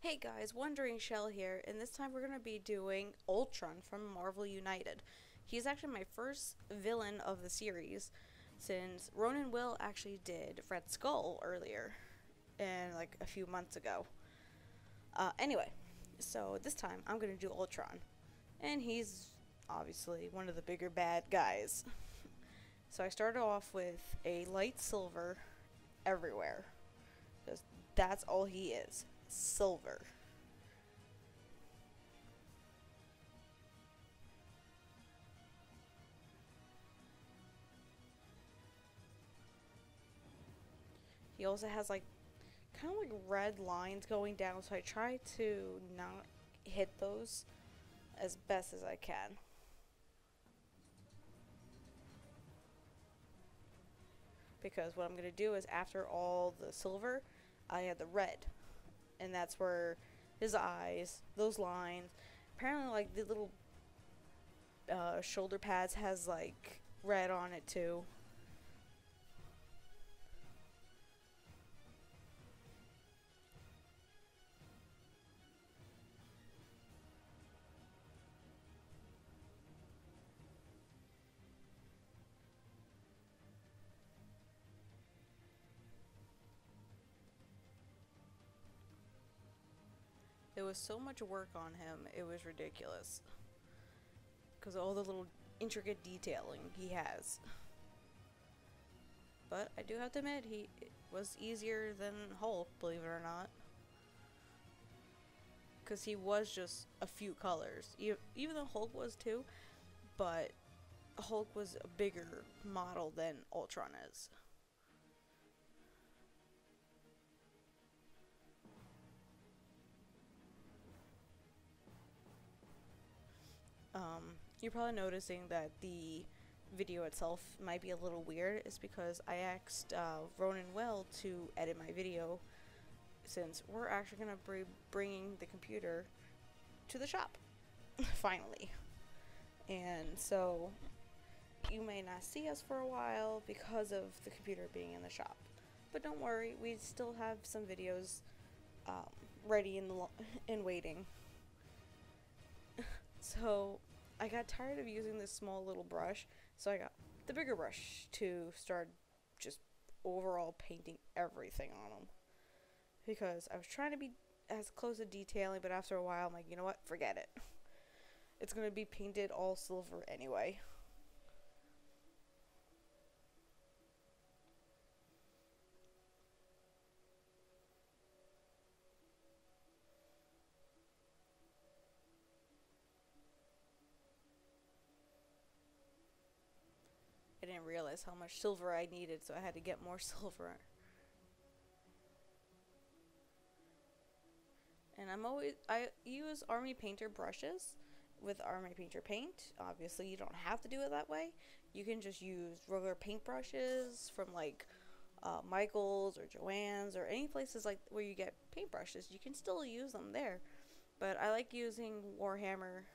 Hey guys, Wondering Shell here, and this time we're going to be doing Ultron from Marvel United. He's actually my first villain of the series, since Ronan Will actually did Red Skull earlier, and like a few months ago. Anyway, so this time I'm going to do Ultron, and he's obviously one of the bigger bad guys. So I started off with a light silver everywhere, because that's all he is. Silver. He also has like kind of like red lines going down, so I try to not hit those as best as I can. Because what I'm going to do is after all the silver, I add the red. And that's where his eyes, those lines, apparently like the little shoulder pads has like red on it too. There was so much work on him, it was ridiculous. Because of all the little intricate detailing he has. But I do have to admit, he was easier than Hulk, believe it or not. Because he was just a few colors. Even though Hulk was too, but Hulk was a bigger model than Ultron is. You're probably noticing that the video itself might be a little weird. It's because I asked Ronan Well to edit my video, since we're actually going to be bringing the computer to the shop, finally. And so you may not see us for a while because of the computer being in the shop. But don't worry, we still have some videos um, ready in waiting. So I got tired of using this small little brush, so I got the bigger brush to start just overall painting everything on them. Because I was trying to be as close to detailing, but after a while I'm like, you know what, forget it. It's going to be painted all silver anyway. I didn't realize how much silver I needed, so I had to get more silver. And I use Army Painter brushes with Army Painter paint. Obviously, you don't have to do it that way. You can just use regular paint brushes from like Michael's or Joann's or any places like where you get paintbrushes. You can still use them there. But I like using Warhammer,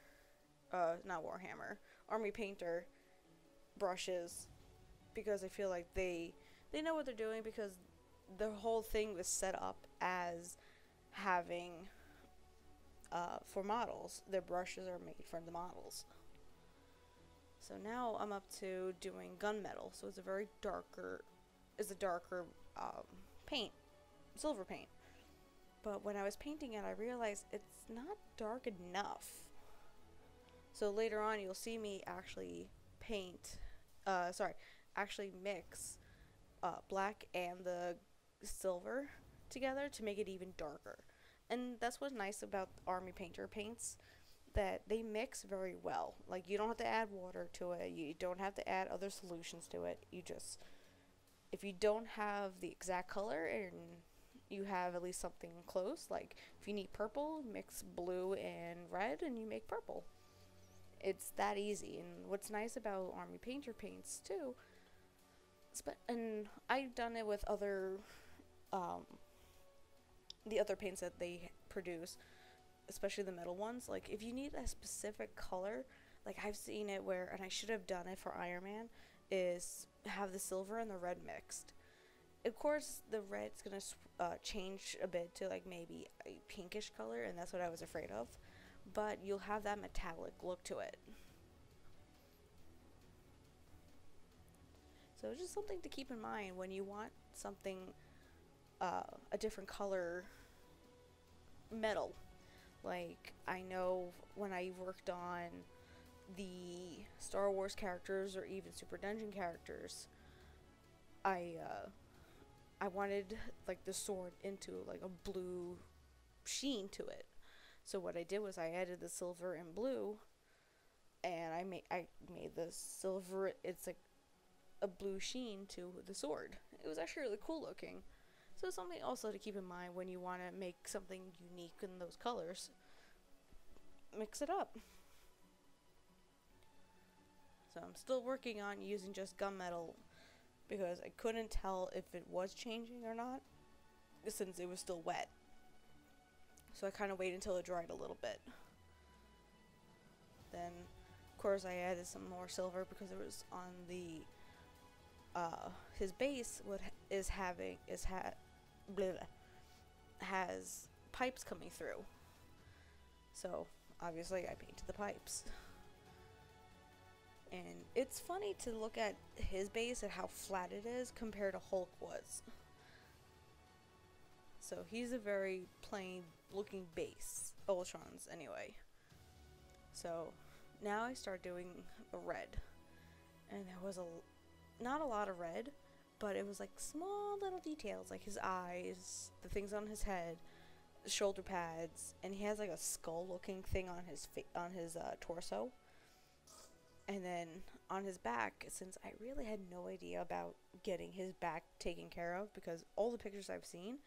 not Warhammer, Army Painter brushes, because I feel like they know what they're doing, because the whole thing was set up as having for models. Their brushes are made for the models. So now I'm up to doing gunmetal. So it's a darker paint, silver paint. But when I was painting it, I realized it's not dark enough. So later on, you'll see me actually actually mix black and the silver together to make it even darker. And that's what's nice about Army Painter paints, that they mix very well. Like, you don't have to add water to it, you don't have to add other solutions to it. You just, if you don't have the exact color and you have at least something close, like if you need purple, mix blue and red and you make purple. It's that easy. And what's nice about Army Painter paints too, and I've done it with um, the other paints that they produce, especially the metal ones. Like, if you need a specific color, like I've seen it where, and I should have done it for Iron Man, is have the silver and the red mixed. Of course, the red's gonna change a bit to like maybe a pinkish color, and that's what I was afraid of. But you'll have that metallic look to it. So it's just something to keep in mind when you want something, a different color metal. Like, I know when I worked on the Star Wars characters or even Super Dungeon characters, I I wanted like the sword into like a blue sheen to it. So what I did was I added the silver and blue, and I made the silver. It's like a blue sheen to the sword. It was actually really cool looking. So it's something also to keep in mind when you want to make something unique in those colors. Mix it up. So I'm still working on using just gunmetal because I couldn't tell if it was changing or not since it was still wet. So I kind of waited until it dried a little bit. Then, of course, I added some more silver because it was on the his base. What is having is has pipes coming through. So obviously, I painted the pipes. And it's funny to look at his base and how flat it is compared to Hulk was. So he's a very plain looking base. Ultron's anyway. So now I start doing a red. And there was not a lot of red, but it was like small little details like his eyes, the things on his head, the shoulder pads, and he has like a skull looking thing on his torso. And then on his back, since I really had no idea about getting his back taken care of because all the pictures I've seen,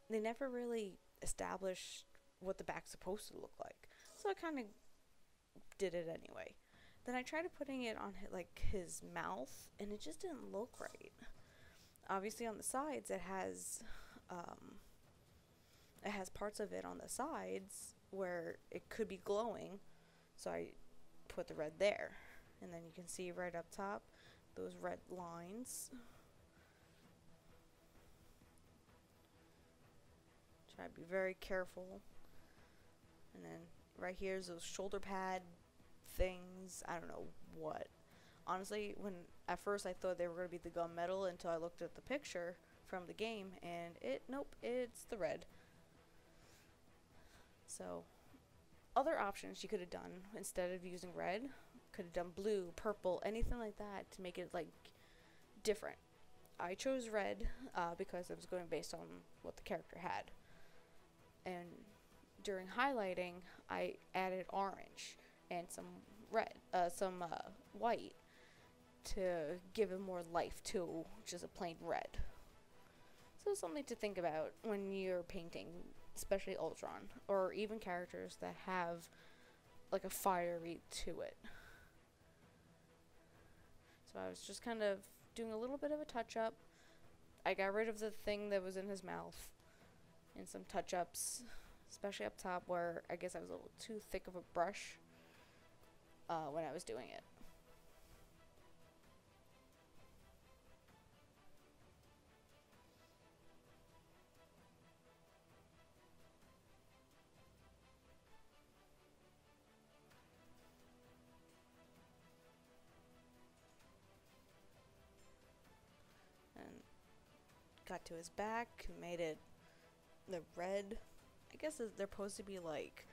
they never really established what the back's supposed to look like. So I kind of did it anyway. Then I tried putting it on like his mouth, and it just didn't look right. Obviously on the sides it has parts of it on the sides where it could be glowing, so I put the red there. And then you can see right up top those red lines. Try to be very careful. And then right here's those shoulder pad things. I don't know what. Honestly, when at first I thought they were going to be the gunmetal until I looked at the picture from the game, and nope, it's the red. So other options you could have done instead of using red, could have done blue, purple, anything like that to make it like different. I chose red because I was going based on what the character had. And during highlighting, I added orange and some red, some white to give it more life to just a plain red. So it's something to think about when you're painting, especially Ultron, or even characters that have like a fiery to it. So I was just kind of doing a little bit of a touch-up. I got rid of the thing that was in his mouth and some touch-ups, especially up top where I guess I was a little too thick of a brush when I was doing it. And got to his back, made it the red. I guess they're supposed to be like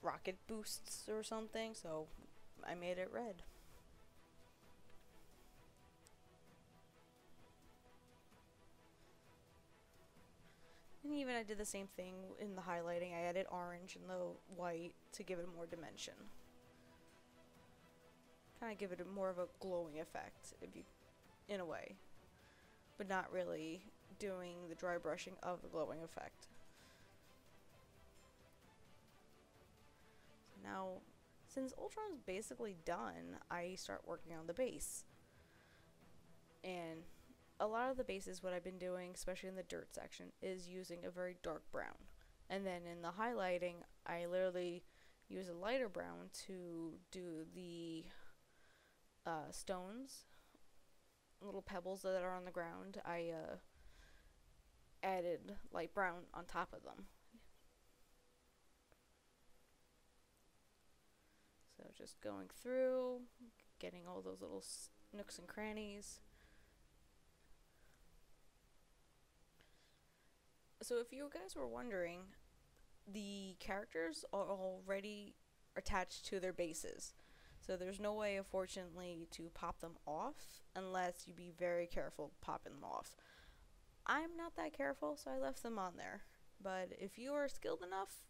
rocket boosts or something, so I made it red. And even I did the same thing in the highlighting. I added orange and the white to give it more dimension. Kind of give it more of a glowing effect, in a way, but not really doing the dry brushing of the glowing effect. So now, since Ultron's basically done, I start working on the base. And a lot of the bases, what I've been doing, especially in the dirt section, is using a very dark brown. And then in the highlighting, I literally use a lighter brown to do the stones, little pebbles that are on the ground. I added light brown on top of them. So just going through, getting all those little nooks and crannies. So if you guys were wondering, the characters are already attached to their bases. So there's no way, unfortunately, to pop them off unless you be very careful popping them off. I'm not that careful, so I left them on there. But if you are skilled enough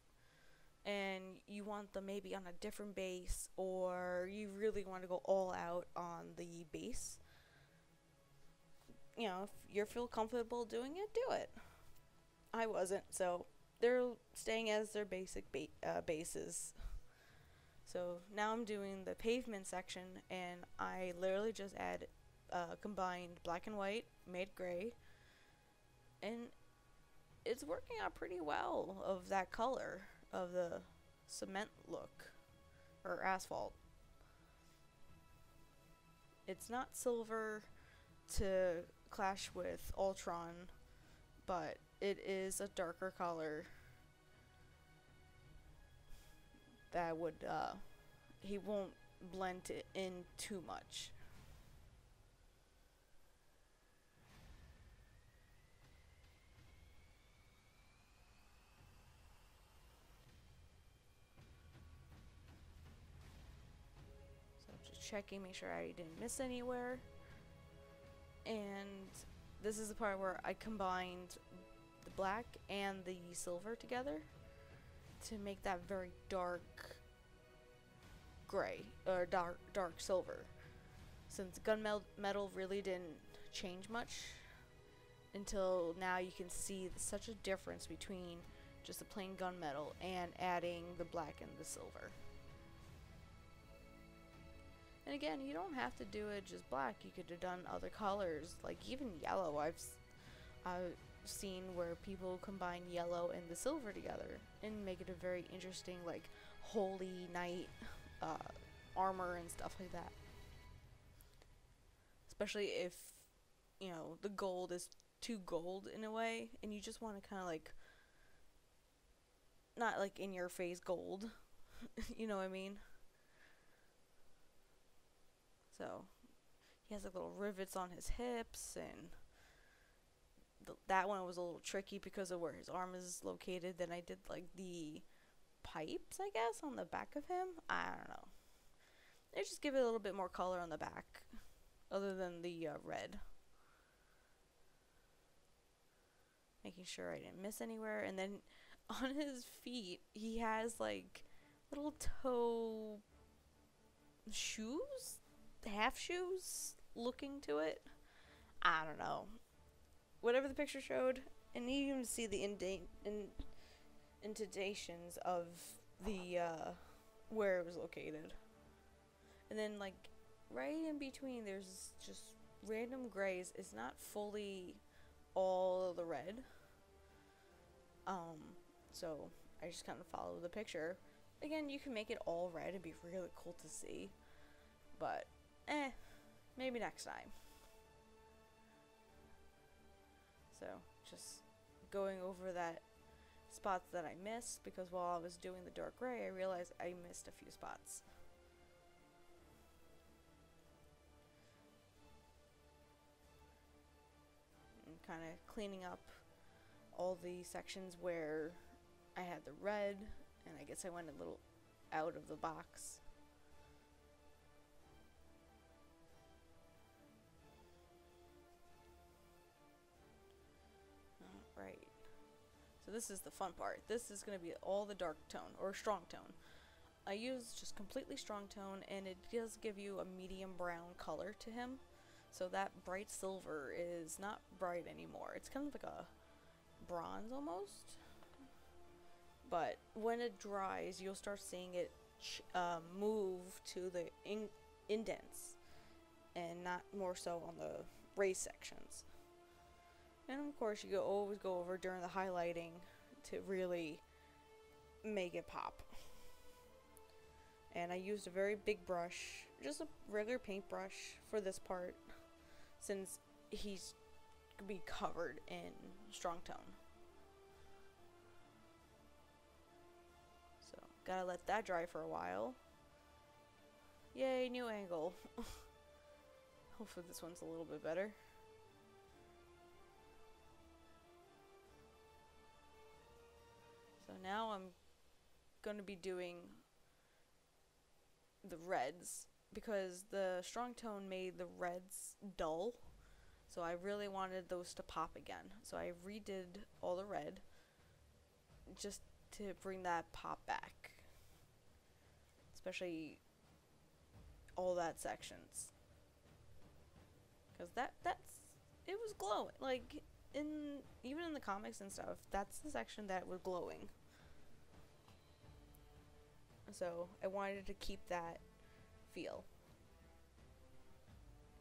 and you want them maybe on a different base, or you really want to go all out on the base, you know, if you feel comfortable doing it, do it. I wasn't, so they're staying as their basic bases. So now I'm doing the pavement section, and I literally just combined black and white, made gray, and it's working out pretty well of that color of the cement look, or asphalt. It's not silver to clash with Ultron, but it is a darker color that would, he won't blend it in too much. So just checking, make sure I didn't miss anywhere. And this is the part where I combined the black and the silver together to make that very dark gray, or dark silver. Since gunmetal really didn't change much until now, you can see such a difference between just the plain gunmetal and adding the black and the silver. And again, you don't have to do it just black. You could have done other colors, like even yellow. I've seen where people combine yellow and the silver together and make it a very interesting, like, holy knight armor and stuff like that. Especially if, you know, the gold is too gold in a way, and you just want to kind of like, not like in your face gold, you know what I mean? So he has like little rivets on his hips, and that one was a little tricky because of where his arm is located. Then I did like the pipes, I guess, on the back of him. I don't know. They just give it a little bit more color on the back, other than the red. Making sure I didn't miss anywhere. And then on his feet, he has like little toe shoes, half shoes looking to it. I don't know. Whatever the picture showed, and you even see the indentations of the where it was located. And then like right in between, there's just random grays. It's not fully all of the red. So I just kind of follow the picture. Again, you can make it all red. It'd be really cool to see, but maybe next time. So just going over that spots that I missed, because while I was doing the dark gray, I realized I missed a few spots. And kind of cleaning up all the sections where I had the red, and I guess I went a little out of the box. Right. So this is the fun part. This is going to be all the dark tone, or strong tone. I use just completely strong tone, and it does give you a medium brown color to him. So that bright silver is not bright anymore. It's kind of like a bronze almost. But when it dries, you'll start seeing it move to the indents, and not more so on the raised sections. And of course, you always go over during the highlighting to really make it pop. And I used a very big brush, just a regular paintbrush for this part, since he's be covered in strong tone. So, gotta let that dry for a while. Yay, new angle. Hopefully this one's a little bit better. So now I'm gonna be doing the reds because the strong tone made the reds dull. So I really wanted those to pop again. So I redid all the red just to bring that pop back. Especially all that sections. Cuz it was glowing. Like even in the comics and stuff, that's the section that was glowing. So I wanted to keep that feel.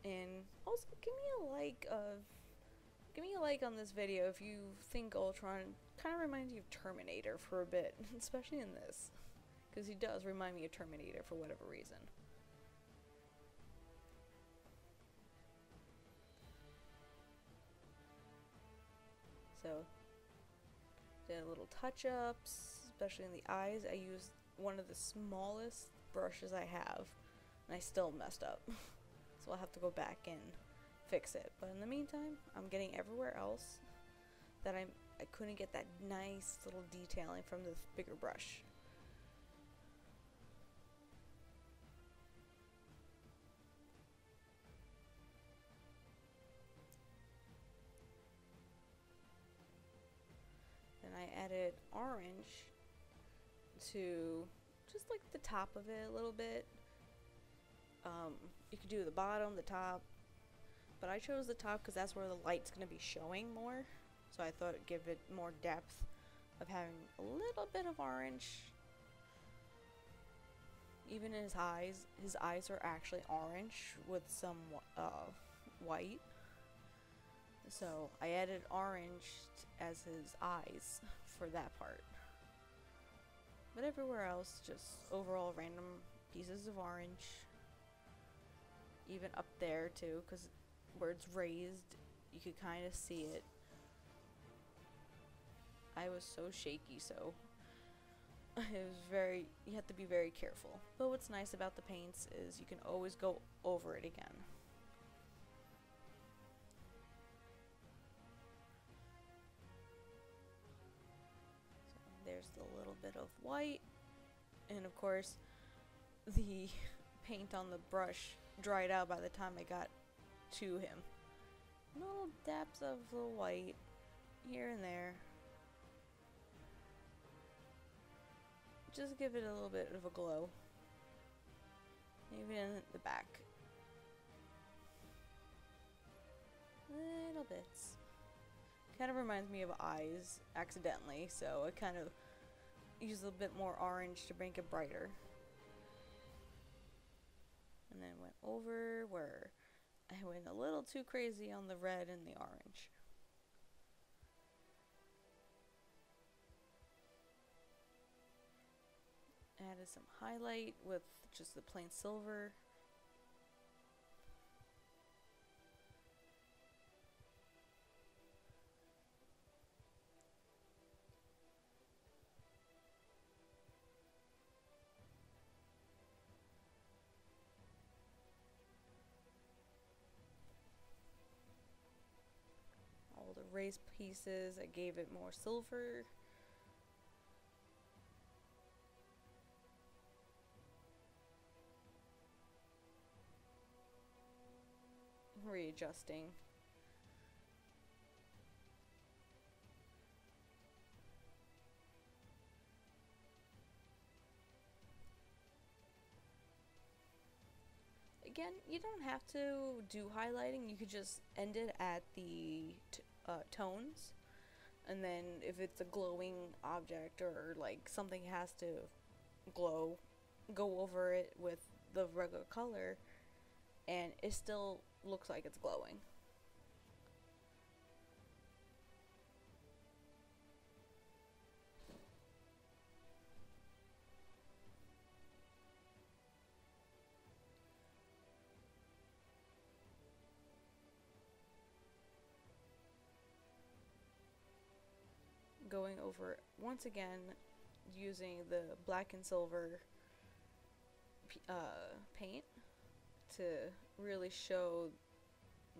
And also give me a like on this video if you think Ultron kind of reminds you of Terminator for a bit, especially in this, because he does remind me of Terminator for whatever reason. So did little touch-ups, especially in the eyes. I used one of the smallest brushes I have, and I still messed up. So I'll have to go back and fix it. But in the meantime, I'm getting everywhere else that I couldn't get that nice little detailing from this bigger brush. Then I added orange to just like the top of it a little bit. You could do the bottom, the top, but I chose the top because that's where the light's going to be showing more. So I thought it'd give it more depth of having a little bit of orange. Even in his eyes are actually orange with some white. So I added orange as his eyes for that part. But everywhere else, just overall random pieces of orange. Even up there too, because where it's raised, you could kind of see it. I was so shaky, so you have to be very careful. But what's nice about the paints is you can always go over it again. So there's the little bit of white, and of course the paint on the brush dried out by the time I got to him. Little dabs of the white here and there. Just give it a little bit of a glow. Even in the back. Little bits. Kind of reminds me of eyes accidentally, so I kind of used a little bit more orange to make it brighter. And then went over where I went a little too crazy on the red and the orange. Added some highlight with just the plain silver. All the raised pieces, I gave it more silver. Readjusting. Again, you don't have to do highlighting. You could just end it at the tones, and then if it's a glowing object or like something has to glow, go over it with the regular color, and it still looks like it's glowing. going over once again using the black and silver paint to really show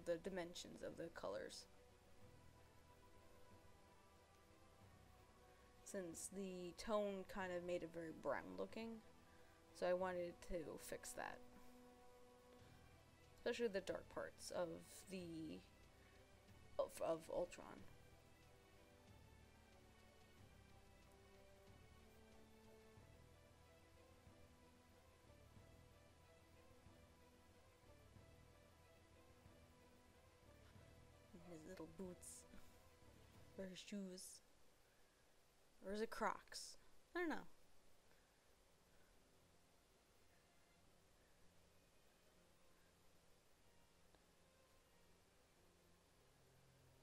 the dimensions of the colors. Since the tone kind of made it very brown looking, so I wanted to fix that. Especially the dark parts of Ultron. His little boots. Or his shoes. Or is it Crocs? I don't know.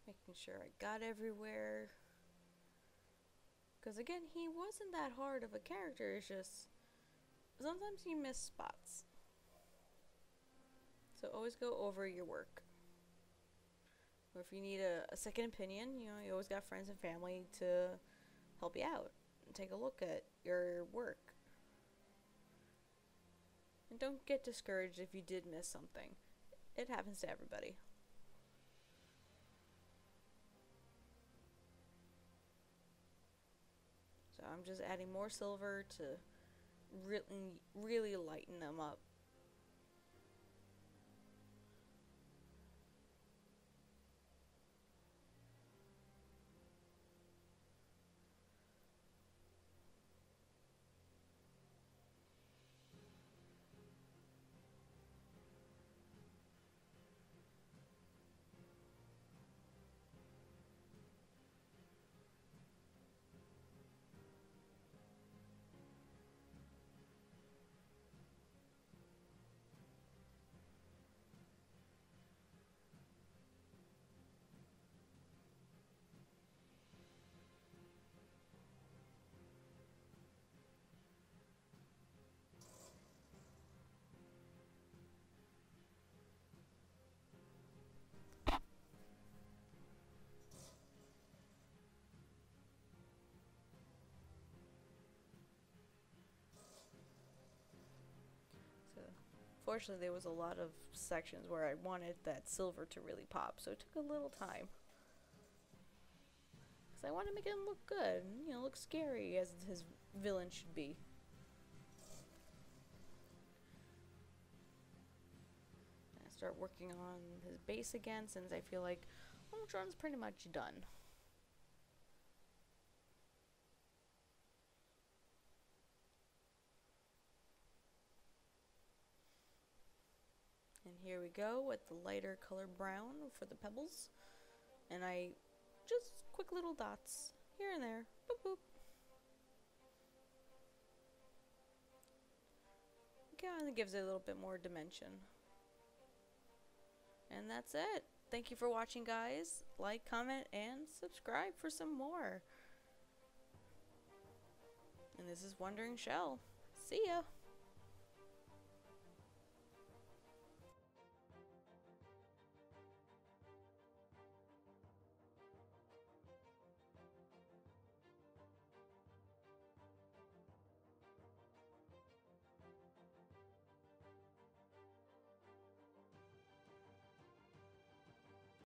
Making sure I got everywhere. Because again, he wasn't that hard of a character, it's just sometimes you miss spots. So always go over your work. Or if you need a second opinion, you know, you always got friends and family to help you out and take a look at your work. And don't get discouraged if you did miss something. It happens to everybody. So I'm just adding more silver to really lighten them up. Fortunately, there was a lot of sections where I wanted that silver to really pop, so it took a little time. Because I wanted to make him look good, and, you know, look scary as his villain should be. And I start working on his base again, since I feel like Ultron's pretty much done. And here we go with the lighter color brown for the pebbles. And I just quick little dots here and there. Boop boop. Kind of gives it a little bit more dimension. And that's it. Thank you for watching, guys. Like, comment, and subscribe for some more. And this is Wandering Shell. See ya.